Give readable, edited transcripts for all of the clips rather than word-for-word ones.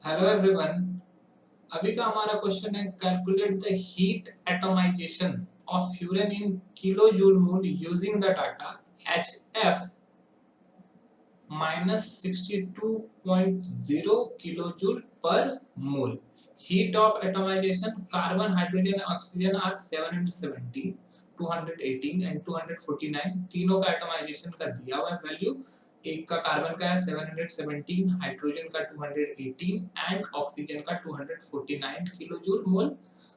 Hello everyone. अभी का हमारा क्वेश्चन है calculate the heat atomisation of furan in kilo joule mole using the data HF -62.0 kilo joule per mole. Heat of atomisation carbon hydrogen oxygen are 717 218 and 249 तीनों का atomisation का दिया हुआ है वैल्यू। एक का कार्बन का है 717, हाइड्रोजन का 218 एंड ऑक्सीजन का 249 किलो जूल मोल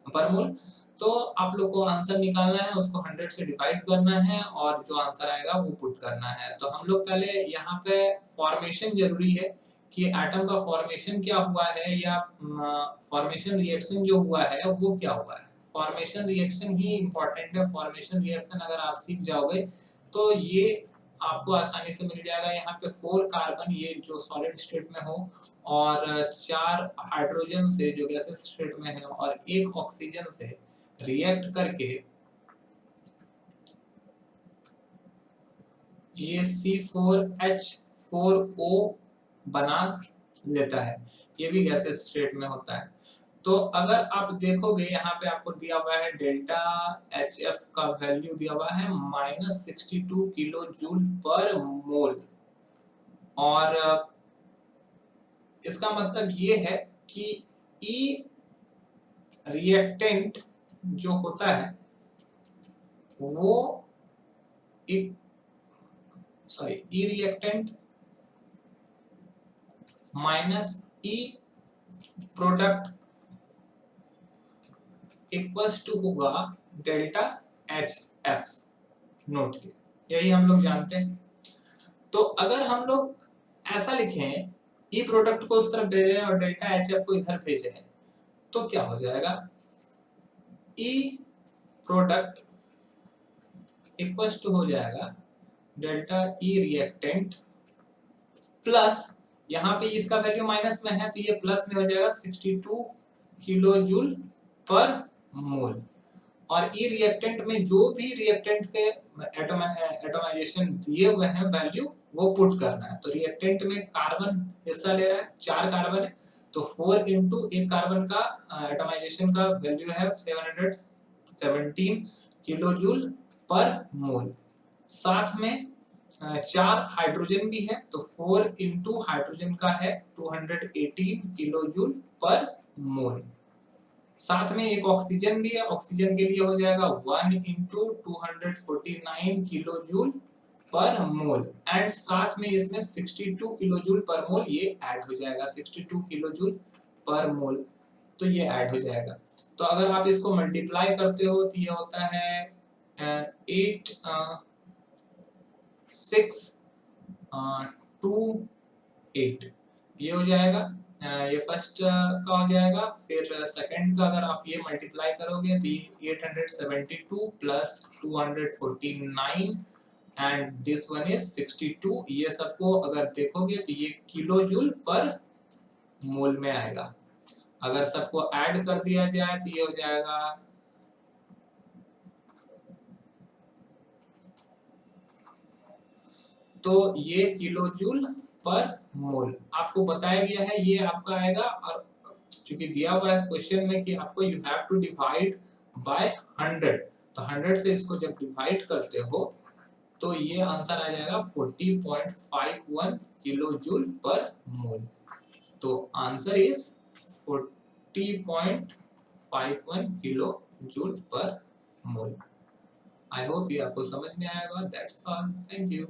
पर मोल। तो आप लोग को आंसर निकालना है, उसको 100 से डिवाइड करना है और जो आंसर आएगा वो पुट करना है। तो हम लोग पहले यहाँ पे फॉर्मेशन जरूरी है कि एटम का फॉर्मेशन क्या हुआ है या फॉर्मेशन रिएक्शन जो हुआ है वो क्या हुआ है। फॉर्मेशन रिएक्शन ही इंपॉर्टेंट है। फॉर्मेशन रिएक्शन अगर आप सीख जाओगे तो ये आपको आसानी से मिल जाएगा। यहाँ पे 4 कार्बन ये जो सॉलिड स्टेट में हो और 4 हाइड्रोजन से जो गैसेस स्टेट में है और 1 ऑक्सीजन से रिएक्ट करके ये C4H4O बना लेता है। ये भी गैसेस स्टेट में होता है। तो अगर आप देखोगे यहाँ पे आपको दिया हुआ है डेल्टा HF का वैल्यू दिया हुआ है -62 किलो जूल पर मोल और इसका मतलब ये है कि ई रिएक्टेंट जो होता है वो एक E reactant minus E product equals to होगा डेल्टा HF। नोट के यही हम लोग जानते हैं। तो अगर हम लोग ऐसा लिखें ई प्रोडक्ट को उस तरफ भेजें और डेल्टा HF को इधर भेजें तो क्या हो जाएगा, ई प्रोडक्ट इक्वल्स टू हो जाएगा डेल्टा ई रिएक्टेंट प्लस यहाँ पे इसका वैल्यू माइनस में है तो ये प्लस में हो जाएगा 62 किलो जूल पर मोल। और ई रिएक्टेंट में जो भी रिएक्टेंट के एटमाइजेशन दिए हुए हैं वैल्यू वो पुट करना है। तो रिएक्टेंट में कार्बन हिस्सा ले रहा है, 4 कार्बन है तो 4 इंटू एक कार्बन का एटमाइजेशन का वैल्यू है 717 किलो जूल पर मोल। साथ में 4 हाइड्रोजन भी है तो 4 इंटू हाइड्रोजन का है 218 किलो जूल पर मोल। साथ में एक ऑक्सीजन भी है, ऑक्सीजन के लिए हो जाएगा 1 into 249 kilo joule per mole and साथ में इसमें 62 किलो जूल पर मोल ये ऐड हो जाएगा। 62 किलो जूल पर मोल तो ये ऐड हो जाएगा। तो अगर आप इसको मल्टीप्लाई करते हो तो ये होता है 8 6 2 8 ये हो जाएगा। ये फर्स्ट का हो जाएगा। फिर सेकंड का अगर आप ये मल्टीप्लाई करोगे तो 872 plus 249 and this one is 62। ये सबको अगर देखोगे तो ये किलो जूल पर मोल में आएगा। अगर सबको ऐड कर दिया जाए तो ये हो जाएगा तो ये किलो जूल पर मोल आपको बताया गया है। ये आपका आएगा और चूंकि दिया हुआ है क्वेश्चन में कि आपको you have to divide by 100 तो 100 से इसको जब डिवाइड करते हो तो ये आंसर आ जाएगा 40.51 किलो जूल पर मोल। तो answer is 40.51 kilo joule per mole. I hope ये आपको समझ में आएगा। That's all, thank you.